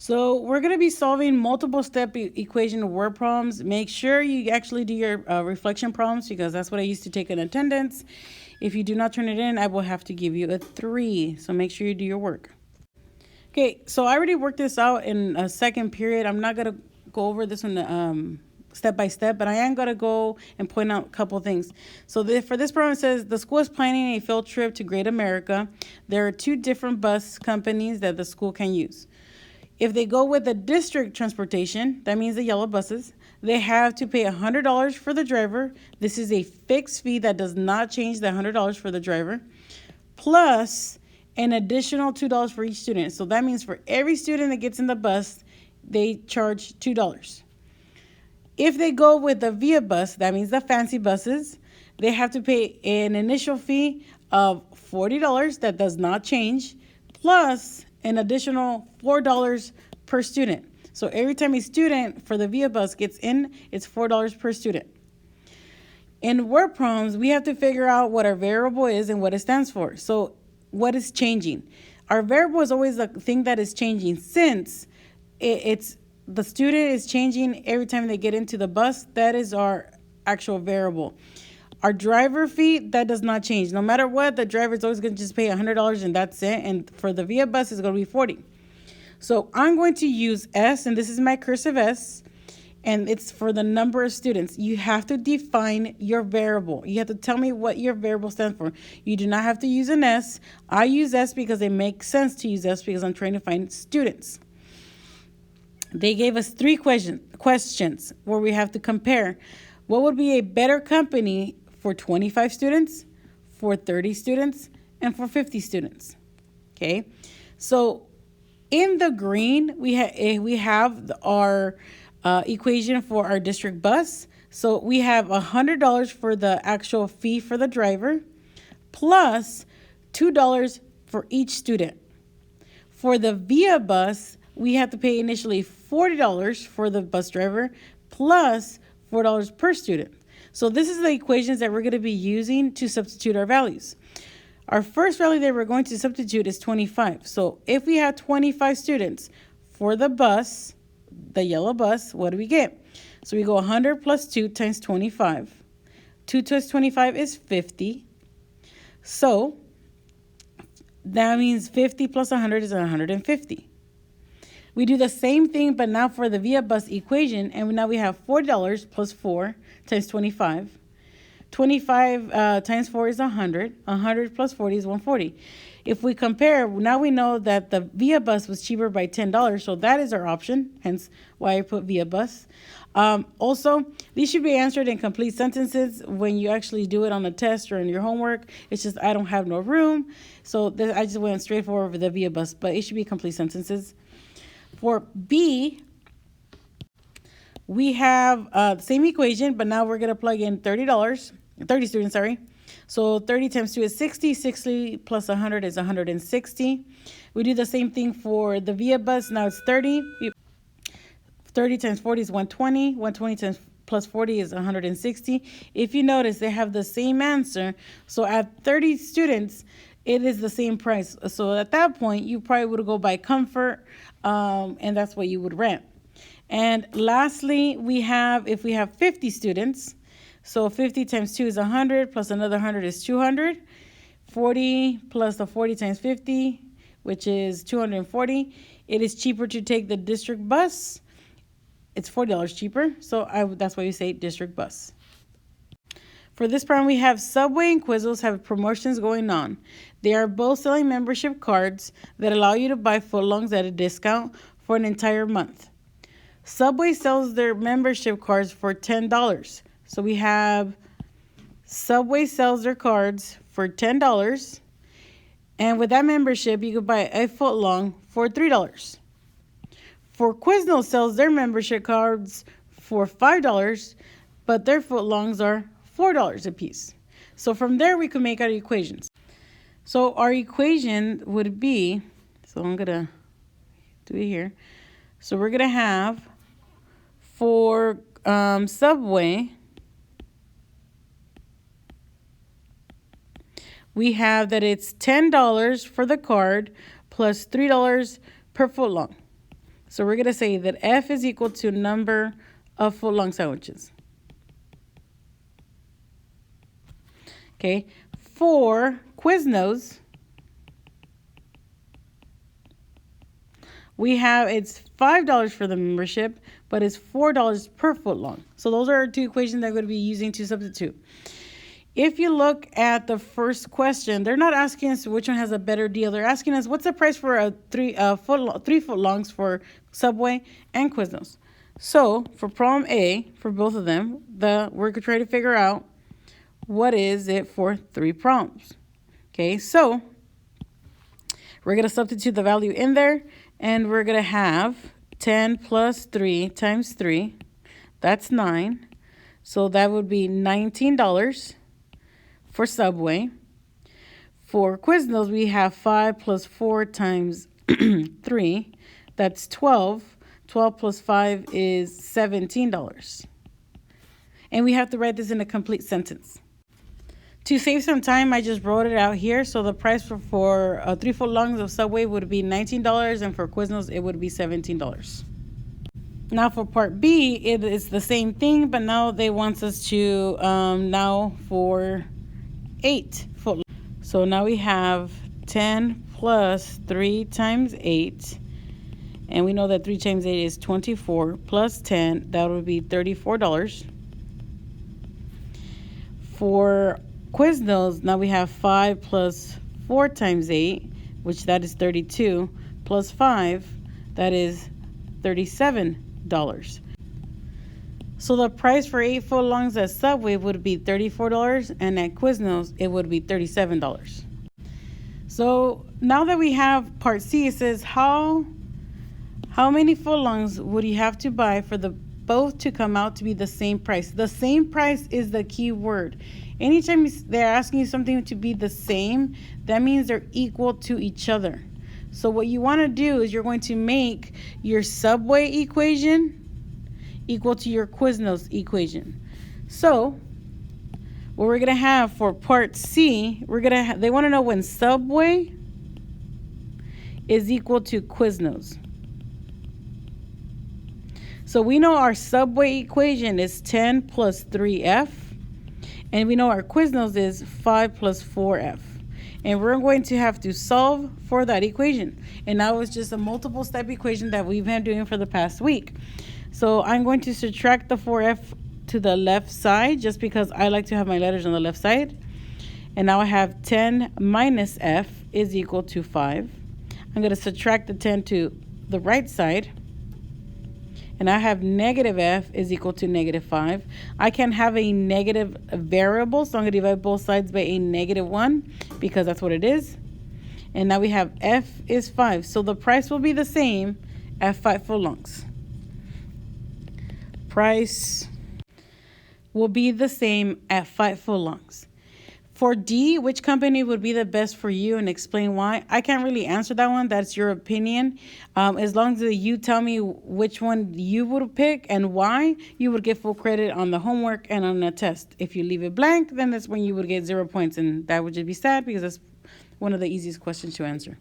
So we're going to be solving multiple step equation word problems. Make sure you actually do your reflection problems because that's what I used to take in attendance. If you do not turn it in, I will have to give you a 3. So make sure you do your work. Okay, so I already worked this out in a second period. I'm not going to go over this one step by step, but I am going to go and point out a couple things. So for this problem, it says the school is planning a field trip to Great America. There are 2 different bus companies that the school can use. If they go with the district transportation, that means the yellow buses, they have to pay $100 for the driver. This is a fixed fee that does not change the $100 for the driver, plus an additional $2 for each student. So that means for every student that gets in the bus, they charge $2. If they go with the Via bus, that means the fancy buses, they have to pay an initial fee of $40 that does not change, plus an additional $4 per student. So every time a student for the Via bus gets in, it's $4 per student. In word problems, we have to figure out what our variable is and what it stands for. So what is changing? Our variable is always the thing that is changing since it's the student is changing every time they get into the bus. That is our actual variable. Our driver fee, that does not change. No matter what, the driver is always going to just pay $100 and that's it. And for the Via bus, it's going to be $40. So I'm going to use S, and this is my cursive S, and it's for the number of students. You have to define your variable. You have to tell me what your variable stands for. You do not have to use an S. I use S because it makes sense to use S because I'm trying to find students. They gave us 3 questions where we have to compare. What would be a better company for 25 students, for 30 students, and for 50 students? Okay, so in the green, we have our equation for our district bus. So we have $100 for the actual fee for the driver, plus $2 for each student. For the Via bus, we have to pay initially $40 for the bus driver, plus $4 per student. So this is the equations that we're going to be using to substitute our values. Our first value that we're going to substitute is 25. So if we have 25 students for the bus, the yellow bus, what do we get? So we go 100 plus 2 times 25. 2 times 25 is 50. So that means 50 plus 100 is 150. We do the same thing, but now for the Via bus equation, and now we have $40 plus 4 times 25. 25 times 4 is 100. 100 plus 40 is 140. If we compare, now we know that the Via bus was cheaper by $10, so that is our option, hence why I put Via bus. Also, these should be answered in complete sentences when you actually do it on a test or in your homework. It's just I don't have no room, so I just went straight forward with the Via bus, but it should be complete sentences. For B, we have the same equation, but now we're going to plug in $30, 30 students, sorry. So 30 times 2 is 60. 60 plus 100 is 160. We do the same thing for the Via bus. Now it's 30. 30 times 40 is 120. 120 times plus 40 is 160. If you notice, they have the same answer. So at 30 students, it is the same price. So at that point, you probably would go by comfort, and that's what you would rent. And lastly, if we have 50 students, so 50 times 2 is 100, plus another 100 is 200. 40 plus the 40 times 50, which is 240. It is cheaper to take the district bus. It's $40 cheaper, so that's why you say district bus. For this problem, we have Subway and Quiznos have promotions going on. They are both selling membership cards that allow you to buy footlongs at a discount for an entire month. Subway sells their membership cards for $10. So we have Subway sells their cards for $10. And with that membership, you could buy a footlong for $3. For Quiznos sells their membership cards for $5, but their footlongs are $4 a piece. So from there, we can make our equations. So our equation would be, so I'm going to do it here. So we're going to have for Subway, we have that it's $10 for the card plus $3 per footlong. So we're going to say that F is equal to number of foot-long sandwiches. Okay. For Quiznos, we have it's $5 for the membership, but it's $4 per foot long. So those are our two equations that we're going to be using to substitute. If you look at the first question, they're not asking us which one has a better deal. They're asking us what's the price for a 3 foot longs for Subway and Quiznos. So for problem A, for both of them, we're going to try to figure out what is it for 3 prompts. Okay, so we're going to substitute the value in there, and we're going to have 10 plus 3 times 3. That's 9. So that would be $19 for Subway. For Quiznos, we have 5 plus 4 times 3. That's 12. 12 plus 5 is $17. And we have to write this in a complete sentence. To save some time, I just wrote it out here. So the price for 3 foot longs of Subway would be $19, and for Quiznos, it would be $17. Now for part B, it is the same thing, but now they want us to, now for 8 foot longs. So now we have 10 plus 3 times 8. And we know that 3 times 8 is 24 plus 10. That would be $34. For Quiznos, now we have 5 plus 4 times 8, which that is 32, plus 5, that is $37. So the price for 8 foot longs at Subway would be $34, and at Quiznos, it would be $37. So now that we have part C, it says how many foot longs would you have to buy for the both to come out to be the same price? The same price is the key word. Anytime they're asking you something to be the same, that means they're equal to each other. So what you want to do is you're going to make your Subway equation equal to your Quiznos equation. So what we're going to have for part C, they want to know when Subway is equal to Quiznos. So we know our Subway equation is 10 plus 3F. And we know our Quiznos is 5 plus 4F. And we're going to have to solve for that equation. And now it's just a multiple step equation that we've been doing for the past week. So I'm going to subtract the 4F to the left side just because I like to have my letters on the left side. And now I have 10 minus F is equal to 5. I'm going to subtract the 10 to the right side. And I have negative F is equal to negative 5. I can have a negative variable, so I'm going to divide both sides by a negative 1 because that's what it is. And now we have F is 5. So the price will be the same at 5 foot longs. Price will be the same at 5 foot longs. For D, which company would be the best for you and explain why? I can't really answer that one. That's your opinion. As long as you tell me which one you would pick and why, you would get full credit on the homework and on the test. If you leave it blank, then that's when you would get 0 points. And that would just be sad because that's one of the easiest questions to answer.